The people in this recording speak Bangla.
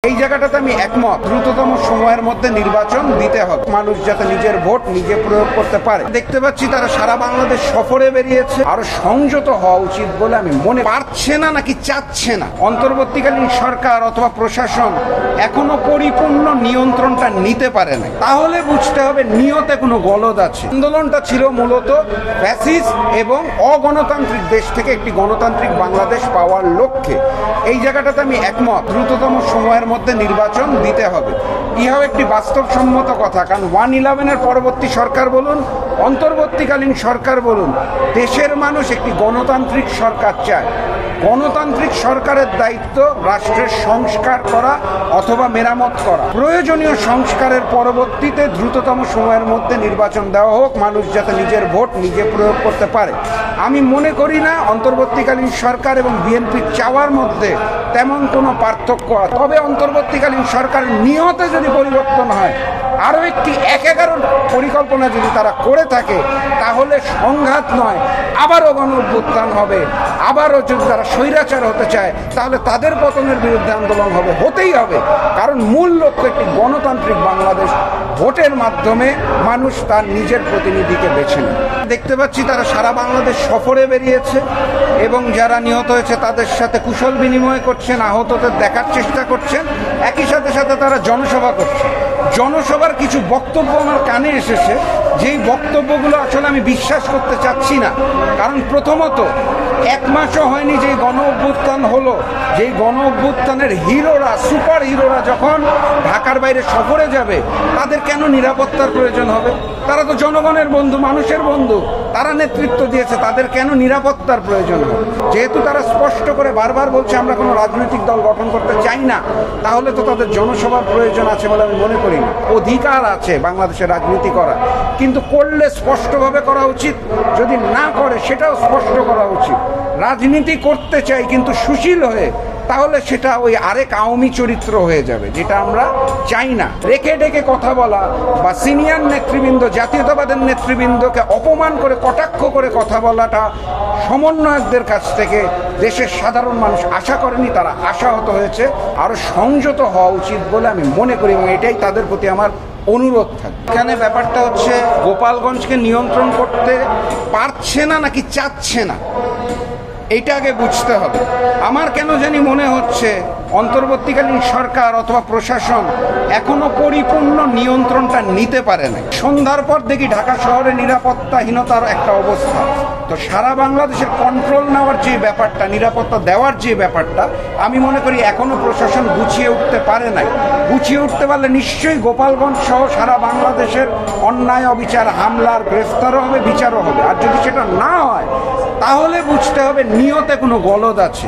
এই জায়গাটাতে আমি একমত। দ্রুততম সময়ের মধ্যে নির্বাচন দিতে হবে, মানুষ যাতে নিজের ভোট নিজে প্রয়োগ করতে পারে। দেখতে পাচ্ছি তারা সারা বাংলাদেশ সফরে বেরিয়েছে, আরো সংযত হওয়া উচিত বলে আমি মনে পারছে না নাকি চাচ্ছে না। অন্তর্বর্তীকালীন সরকার অথবা প্রশাসন এখনো পরিপূর্ণ নিয়ন্ত্রণটা নিতে পারে না, তাহলে বুঝতে হবে নিয়তে কোনো গলদ আছে। আন্দোলনটা ছিল মূলত ফ্যাসিস্ট এবং অগণতান্ত্রিক দেশ থেকে একটি গণতান্ত্রিক বাংলাদেশ পাওয়ার লক্ষ্যে। এই জায়গাটাতে আমি একমত। দ্রুততম সময়ের মধ্যে নির্বাচন দিতে হবে, ইহাও একটি বাস্তবসম্মত কথা। কারণ 1/11-এর পরবর্তী সরকার বলুন, অন্তর্বর্তীকালীন সরকার বলুন, দেশের মানুষ একটি গণতান্ত্রিক সরকার চায়। গণতান্ত্রিক সরকারের দায়িত্ব রাষ্ট্রের সংস্কার করা অথবা মেরামত করা। প্রয়োজনীয় সংস্কারের পরবর্তীতে দ্রুততম সময়ের মধ্যে নির্বাচন দেওয়া হোক, মানুষ যাতে নিজের ভোট নিজে প্রয়োগ করতে পারে। আমি মনে করি না অন্তর্বর্তীকালীন সরকার এবং বিএনপির চাওয়ার মধ্যে তেমন কোনো পার্থক্য আছে। তবে অন্তর্বর্তীকালীন সরকারের নিয়তে যদি পরিবর্তন হয়, আরও একটি 1/11 পরিকল্পনা যদি তারা করে থাকে, তাহলে সংঘাত নয়, আবারও গণঅভ্যুত্থান হবে। আবারও যদি তারা স্বৈরাচার হতে চায়, তাহলে তাদের পতনের বিরুদ্ধে আন্দোলন হবে, হতেই হবে। কারণ মূল লক্ষ্য একটি গণতান্ত্রিক বাংলাদেশ। ভোটের মাধ্যমে মানুষ তার নিজের প্রতিনিধিকে বেছে নেয়। দেখতে পাচ্ছি তারা সারা বাংলাদেশ সফরে বেরিয়েছে এবং যারা নিহত হয়েছে তাদের সাথে কুশল বিনিময় করছেন, আহতদের দেখার চেষ্টা করছেন। একই সাথে সাথে তারা জনসভা করছে। জনসভার কিছু বক্তব্য আমার কানে এসেছে, যেই বক্তব্যগুলো আসলে আমি বিশ্বাস করতে চাচ্ছি না। কারণ প্রথমত, 1 মাসও হয়নি যেই গণ অভ্যুত্থান হলো, যেই গণ অভ্যুত্থানের হিরোরা, সুপার হিরোরা যখন ঢাকার বাইরে সফরে যাবে, তাদের কেন নিরাপত্তার প্রয়োজন হবে? তারা তো জনগণের বন্ধু, মানুষের বন্ধু, তারা নেতৃত্ব দিয়েছে, তাদের কেন নিরাপত্তার প্রয়োজন হবে? যেহেতু তারা স্পষ্ট করে বারবার বলছে আমরা কোনো রাজনৈতিক দল গঠন করতে চাই না, তাহলে তো তাদের জনসভার প্রয়োজন আছে বলে আমি মনে করি না। অধিকার আছে বাংলাদেশে রাজনীতি করা, কিন্তু করলে স্পষ্টভাবে করা উচিত, যদি না করে সেটাও স্পষ্ট করা উচিত। রাজনীতি করতে চাই কিন্তু সুশীল হয়ে, তাহলে সেটা ওই আরেক আওয়ামী চরিত্র হয়ে যাবে, যেটা আমরা চাই না। রেখে ডেকে কথা বলা বা সিনিয়র নেতৃবৃন্দ, জাতীয়তাবাদের নেতৃবৃন্দকে অপমান করে, কটাক্ষ করে কথা বলাটা সমন্বয়কদের কাছ থেকে দেশের সাধারণ মানুষ আশা করেনি, তারা আশাহত হয়েছে। আরও সংযত হওয়া উচিত বলে আমি মনে করি এবং এটাই তাদের প্রতি আমার অনুরোধ থাকে। এখানে ব্যাপারটা হচ্ছে গোপালগঞ্জকে নিয়ন্ত্রণ করতে পারছে না নাকি চাচ্ছে না, এইটা আগে বুঝতে হবে। আমার কেন জানি মনে হচ্ছে অন্তর্বর্তীকালীন সরকার অথবা প্রশাসন এখনো পরিপূর্ণ নিয়ন্ত্রণটা নিতে পারে না। সন্ধ্যার পর দেখি ঢাকা শহরে নিরাপত্তাহীনতার একটা অবস্থা। তো সারা বাংলাদেশের কন্ট্রোল নেওয়ার যে ব্যাপারটা, নিরাপত্তা দেওয়ার যে ব্যাপারটা, আমি মনে করি এখনো প্রশাসন গুছিয়ে উঠতে পারে নাই। গুছিয়ে উঠতে পারলে নিশ্চয়ই গোপালগঞ্জ সহ সারা বাংলাদেশের অন্যায়, অবিচার, হামলার গ্রেফতারও হবে, বিচারও হবে। আর যদি সেটা না হয়, তাহলে বুঝতে হবে নিয়তে কোনো গলদ আছে।